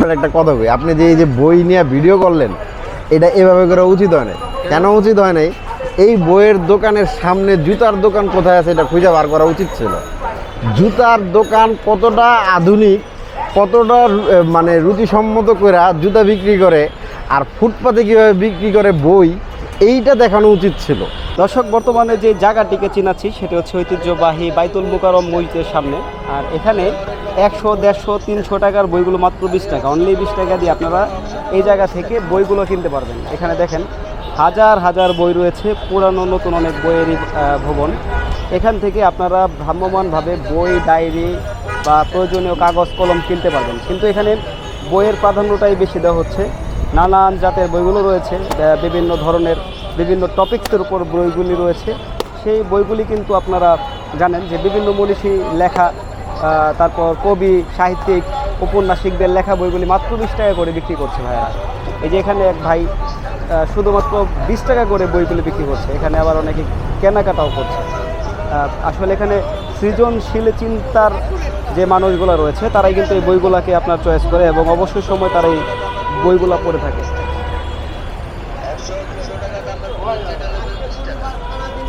আপনার একটা কথা কই, আপনি যে এই যে বই নিয়ে ভিডিও করলেন, এটা এভাবে করা উচিত হয় নাই। কেন উচিত হয় নাই? এই বইয়ের দোকানের সামনে জুতার দোকান কোথায় আছে এটা খুঁজে বার করা উচিত ছিল। জুতার দোকান কতটা আধুনিক, কতটা মানে রুচিসম্মত করে জুতা বিক্রি করে, আর ফুটপাতে কীভাবে বিক্রি করে বই, এইটা দেখানো উচিত ছিল। দর্শক, বর্তমানে যে জায়গাটিকে চিনাচ্ছি সেটি হচ্ছে ঐতিহ্যবাহী বাইতুল মুকাররম মসজিদের সামনে। আর এখানে 100, 150, 300 টাকার বইগুলো মাত্র 20 টাকা, অনলি 20 টাকা দিয়ে আপনারা এই জায়গা থেকে বইগুলো কিনতে পারবেন। এখানে দেখেন হাজার হাজার বই রয়েছে, পুরানো নতুন অনেক বইয়েরই ভবন। এখান থেকে আপনারা ভ্রাম্যমানভাবে বই, ডায়েরি বা প্রয়োজনীয় কাগজ কলম কিনতে পারবেন। কিন্তু এখানে বইয়ের প্রাধান্যটাই বেশি দেওয়া হচ্ছে। নানান জাতের বইগুলো রয়েছে, বিভিন্ন ধরনের বিভিন্ন টপিক্সের উপর বইগুলি রয়েছে। সেই বইগুলি কিন্তু আপনারা জানেন যে বিভিন্ন মনীষী লেখা, তারপর কবি, সাহিত্যিক, উপন্যাসিকদের লেখা বইগুলি মাত্র 20 টাকা করে বিক্রি করছে ভাইরা। এই যে এখানে এক ভাই শুধুমাত্র 20 টাকা করে বইগুলি বিক্রি করছে। এখানে আবার অনেকে কেনাকাটাও করছে। আসলে এখানে সৃজনশীল চিন্তার যে মানুষগুলো রয়েছে তারাই কিন্তু এই বইগুলোকে আপনার চয়েস করে এবং অবসর সময় তারা এই বইগুলো পড়ে থাকে।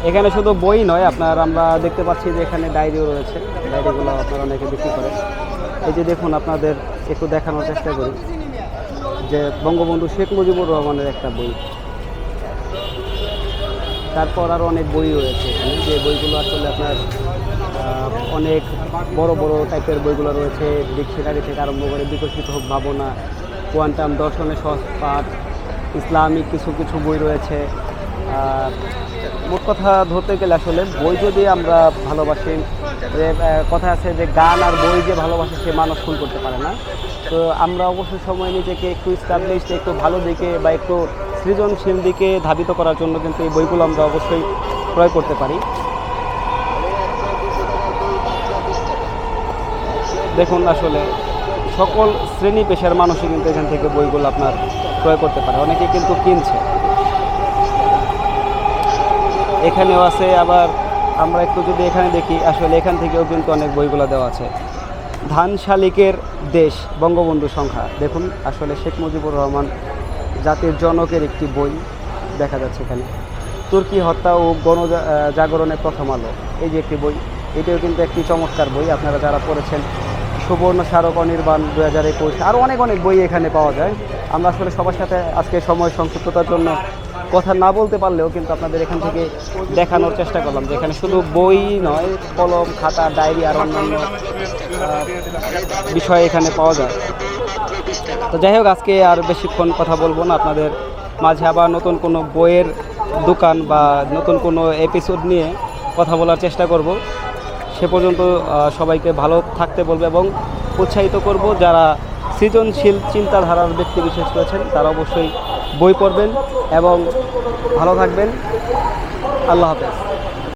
এখানে শুধু বই নয়, আমরা দেখতে পাচ্ছি যে এখানে ডায়েরিও রয়েছে। ডায়েরিগুলো আপনারা অনেকে বিক্রি করে। এই যে দেখুন, আপনাদের একটু দেখানোর চেষ্টা করি যে বঙ্গবন্ধু শেখ মুজিবুর রহমানের একটা বই। তারপর আরও অনেক বই রয়েছে এখানে, যে বইগুলো আসলে আপনার অনেক বড় বড় টাইপের বইগুলো রয়েছে। ডিকশনারি থেকে আরম্ভ করে বিকশিত হোক ভাবনা, কোয়ান্টাম দর্শনের সহজ পাঠ, ইসলামিক কিছু কিছু বই রয়েছে। মোট কথা ধরতে গেলে আসলে বই যদি আমরা ভালোবাসি, যে কথা আছে যে গান আর বই যে ভালোবাসে সে মানুষ ভুল করতে পারে না। তো আমরা অবশ্যই সময় নিজেকে একটু স্টাবলিশড, একটু ভালো দিকে বা একটু সৃজনশীল দিকে ধাবিত করার জন্য কিন্তু এই বইগুলো আমরা অবশ্যই ক্রয় করতে পারি। দেখুন, আসলে সকল শ্রেণী পেশার মানুষই কিন্তু এখান থেকে বইগুলো আপনার ক্রয় করতে পারে, অনেকে কিন্তু কিনছে। এখানেও আছে, আবার আমরা একটু যদি এখানে দেখি, আসলে এখান থেকেও কিন্তু অনেক বইগুলো দেওয়া আছে। ধান শালিকের দেশ, বঙ্গবন্ধু সংখ্যা। দেখুন, আসলে শেখ মুজিবুর রহমান জাতির জনকের একটি বই দেখা যাচ্ছে এখানে। তুর্কি হত্যা ও গণজাগরণের প্রথম আলো, এই যে একটি বই, এটিও কিন্তু একটি চমৎকার বই। আপনারা যারা পড়েছেন সুবর্ণ স্মারক অনির্বাণ 2021, আরও অনেক অনেক বই এখানে পাওয়া যায়। আমরা আসলে সবার সাথে আজকে সময় সংক্ষিপ্ততার জন্য কথা না বলতে পারলেও কিন্তু আপনাদের এখান থেকে দেখানোর চেষ্টা করলাম যে এখানে শুধু বই নয়, কলম, খাতা, ডায়েরি আর অন্যান্য বিষয় এখানে পাওয়া যায়। তো যাই হোক, আজকে আর বেশিক্ষণ কথা বলবো না। আপনাদের মাঝে আবার নতুন কোনো বইয়ের দোকান বা নতুন কোনো এপিসোড নিয়ে কথা বলার চেষ্টা করব। সে পর্যন্ত সবাইকে ভালো থাকতে বলবো এবং উৎসাহিত করব, যারা সৃজনশীল চিন্তাধারার ব্যক্তি বিশেষ রয়েছেন তারা অবশ্যই বই পড়বেন এবং ভালো থাকবেন। আল্লাহ হাফেজ।